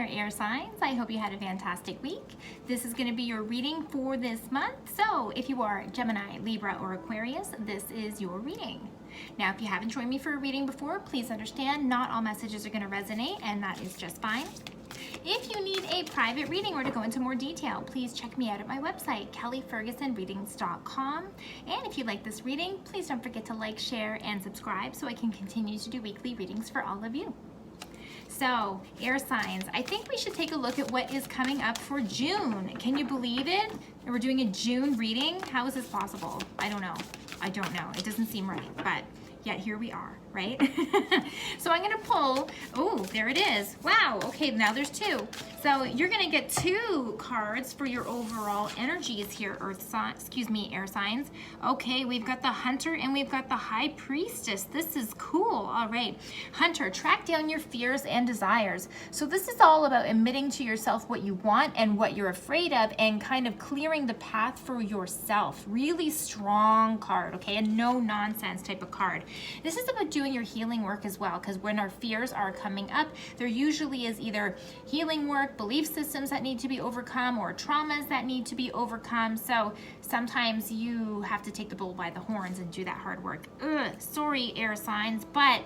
there, air signs. I hope you had a fantastic week. This is going to be your reading for this month. So if you are Gemini, Libra, or Aquarius, this is your reading. Now, if you haven't joined me for a reading before, please understand not all messages are going to resonate, and that is just fine. If you need a private reading or to go into more detail, please check me out at my website, kellyfergusonreadings.com. And if you like this reading, please don't forget to like, share, and subscribe so I can continue to do weekly readings for all of you. So, air signs, I think we should take a look at what is coming up for June. Can you believe it? We're doing a June reading? How is this possible? I don't know. It doesn't seem right, but yet here we are, right? So I'm gonna pull, oh, there it is. Wow, okay, now there's two. So you're gonna get two cards for your overall energies here, air signs. Okay, we've got the Hunter and we've got the High Priestess. This is cool, all right. Hunter, track down your fears and desires. So this is all about admitting to yourself what you want and what you're afraid of and kind of clearing the path for yourself. Really strong card, okay? A no nonsense type of card. This is about doing your healing work as well, because when our fears are coming up, there usually is either healing work, belief systems that need to be overcome, or traumas that need to be overcome. So sometimes you have to take the bull by the horns and do that hard work. Sorry, air signs, but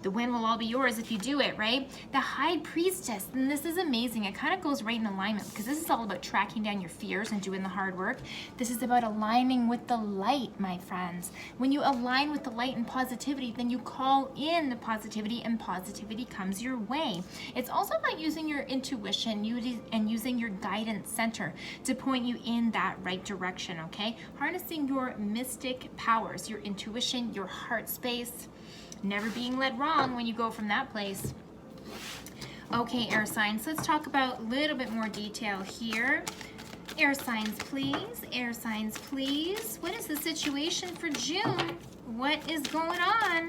the win will all be yours if you do it, right? The High Priestess, and this is amazing. It kind of goes right in alignment because this is all about tracking down your fears and doing the hard work. This is about aligning with the light, my friends. When you align with the light and positivity, then you call in the positivity and positivity comes your way. It's also about using your intuition and using your guidance center to point you in that right direction, okay? Harnessing your mystic powers, your intuition, your heart space, never being led wrong when you go from that place. Okay, air signs, let's talk about a little bit more detail here. Air signs, please. Air signs, please. What is the situation for June? What is going on?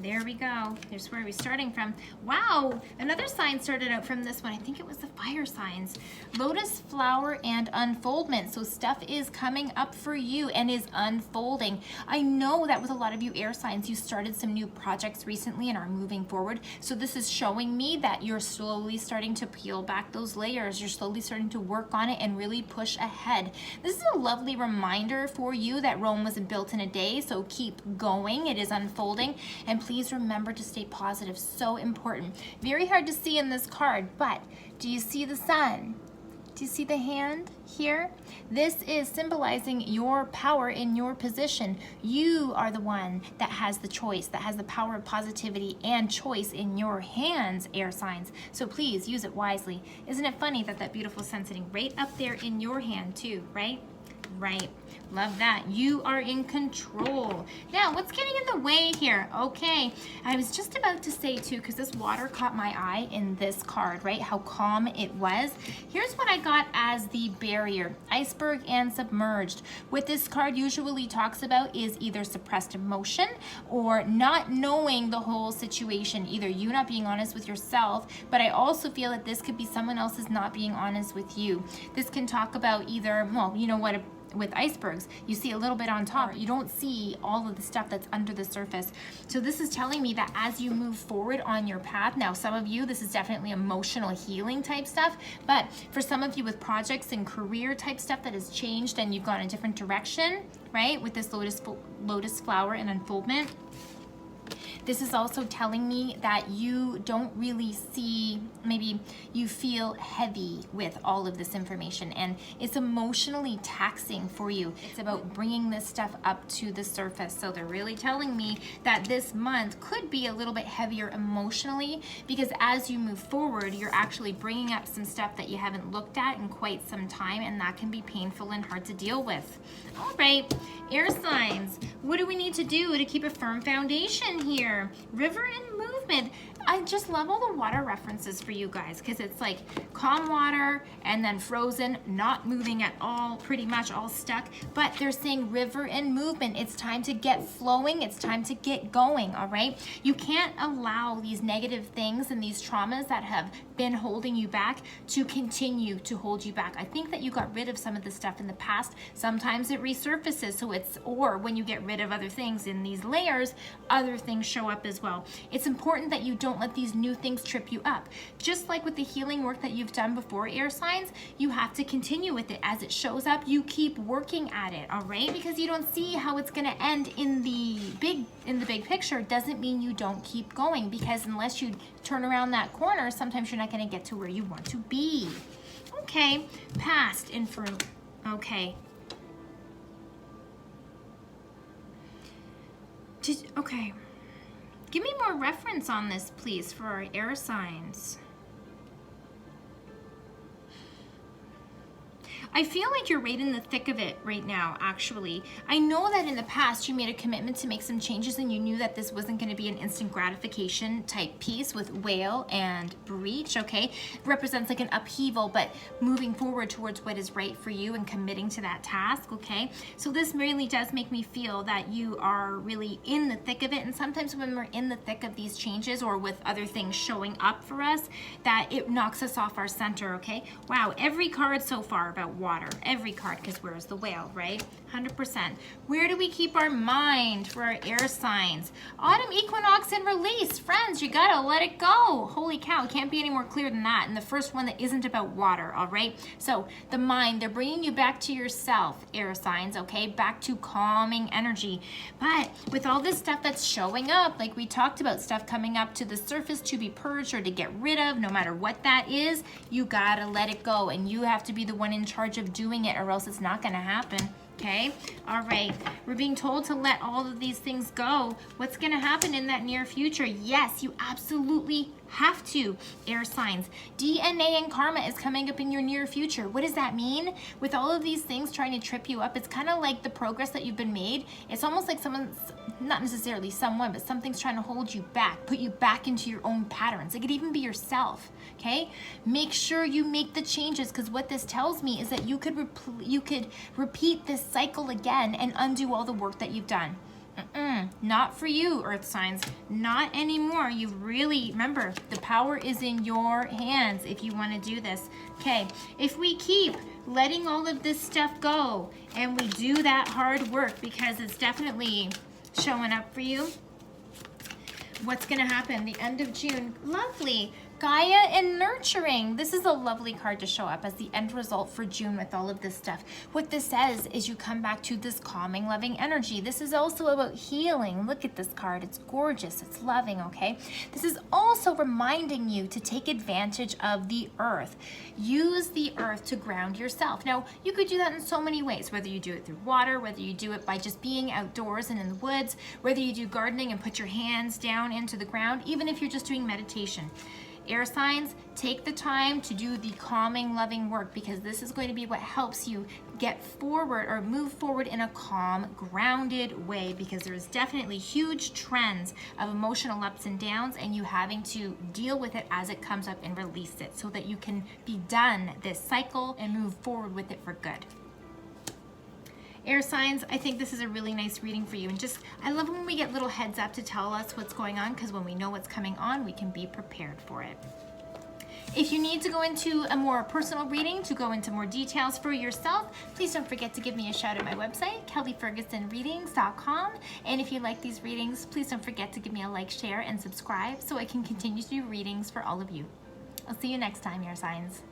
There we go. Here's where we're starting from. Wow, another sign started out from this one. I think it was the fire signs. Lotus flower and unfoldment. So stuff is coming up for you and is unfolding. I know that with a lot of you air signs, you started some new projects recently and are moving forward. So this is showing me that you're slowly starting to peel back those layers. You're slowly starting to work on it and really push ahead. This is a lovely reminder for you that Rome wasn't built in a day. So keep going. It is unfolding. And please remember to stay positive. So important. Very hard to see in this card, but do you see the sun? Do you see the hand here? This is symbolizing your power in your position. You are the one that has the choice, that has the power of positivity and choice in your hands, air signs. So please use it wisely. Isn't it funny that that beautiful sun sitting right up there in your hand too, right? Right. Love that. You are in control. Now, what's getting in the way here? Okay. I was just about to say too, because this water caught my eye in this card, right? How calm it was. Here's what I got as the barrier. Iceberg and submerged. What this card usually talks about is either suppressed emotion or not knowing the whole situation. Either you not being honest with yourself, but I also feel that this could be someone else is not being honest with you. This can talk about either, well, you know what, with icebergs, you see a little bit on top. You don't see all of the stuff that's under the surface. So this is telling me that as you move forward on your path, now some of you, this is definitely emotional healing type stuff, but for some of you with projects and career type stuff that has changed and you've gone a different direction, right? With this lotus flower and unfoldment. This is also telling me that you don't really see, maybe you feel heavy with all of this information and it's emotionally taxing for you. It's about bringing this stuff up to the surface. So they're really telling me that this month could be a little bit heavier emotionally because as you move forward, you're actually bringing up some stuff that you haven't looked at in quite some time, and that can be painful and hard to deal with. All right, air signs, what do we need to do to keep a firm foundation here? River and movement. I just love all the water references for you guys because it's like calm water and then frozen, not moving at all, pretty much all stuck, but they're saying river and movement. It's time to get flowing. It's time to get going, all right? You can't allow these negative things and these traumas that have been holding you back to continue to hold you back. I think that you got rid of some of the stuff in the past. Sometimes it resurfaces, so it's, or when you get rid of other things in these layers, other things show up as well. It's important that you don't don't let these new things trip you up. Just like with the healing work that you've done before, air signs, you have to continue with it. As it shows up, you keep working at it, all right? Because you don't see how it's gonna end in the big picture doesn't mean you don't keep going, because unless you turn around that corner, sometimes you're not gonna get to where you want to be. Okay, past info. Okay. Okay. Give me more reference on this, please, for our air signs. I feel like you're right in the thick of it right now, actually. I know that in the past you made a commitment to make some changes and you knew that this wasn't going to be an instant gratification type piece with whale and breach, okay? It represents like an upheaval, but moving forward towards what is right for you and committing to that task, okay? So this really does make me feel that you are really in the thick of it. And sometimes when we're in the thick of these changes or with other things showing up for us, that it knocks us off our center, okay? Wow, every card so far about water, every card, because where's the whale, right? 100%. Where do we keep our mind for our air signs? Autumn equinox and release. Friends, you gotta let it go. Holy cow, it can't be any more clear than that. And the first one that isn't about water, all right? So the mind, they're bringing you back to yourself, air signs, okay? Back to calming energy. But with all this stuff that's showing up, like we talked about, stuff coming up to the surface to be purged or to get rid of, no matter what that is, you gotta let it go. And you have to be the one in charge of doing it, or else it's not going to happen. Okay, all right, we're being told to let all of these things go. What's going to happen in that near future? Yes, you absolutely have to, air signs. DNA and karma is coming up in your near future. What does that mean? With all of these things trying to trip you up, it's kind of like the progress that you've been made. It's almost like someone's, not necessarily someone, but something's trying to hold you back, put you back into your own patterns. It could even be yourself, okay? Make sure you make the changes, because what this tells me is that you could repeat this cycle again and undo all the work that you've done. Not for you, earth signs, not anymore. You really, remember, the power is in your hands if you want to do this. Okay, if we keep letting all of this stuff go and we do that hard work, because it's definitely showing up for you, what's going to happen? The end of June, lovely. Gaia and nurturing. This is a lovely card to show up as the end result for June with all of this stuff. What this says is you come back to this calming, loving energy. This is also about healing. Look at this card. It's gorgeous. It's loving, okay? This is also reminding you to take advantage of the earth. Use the earth to ground yourself. Now, you could do that in so many ways, whether you do it through water, whether you do it by just being outdoors and in the woods, whether you do gardening and put your hands down into the ground, even if you're just doing meditation. Air signs, take the time to do the calming, loving work, because this is going to be what helps you get forward or move forward in a calm, grounded way, because there's definitely huge trends of emotional ups and downs, and you having to deal with it as it comes up and release it so that you can be done this cycle and move forward with it for good. Air signs, I think this is a really nice reading for you. And just, I love when we get little heads up to tell us what's going on, because when we know what's coming on, we can be prepared for it. If you need to go into a more personal reading, to go into more details for yourself, please don't forget to give me a shout at my website, kellyfergusonreadings.com. And if you like these readings, please don't forget to give me a like, share, and subscribe so I can continue to do readings for all of you. I'll see you next time, air signs.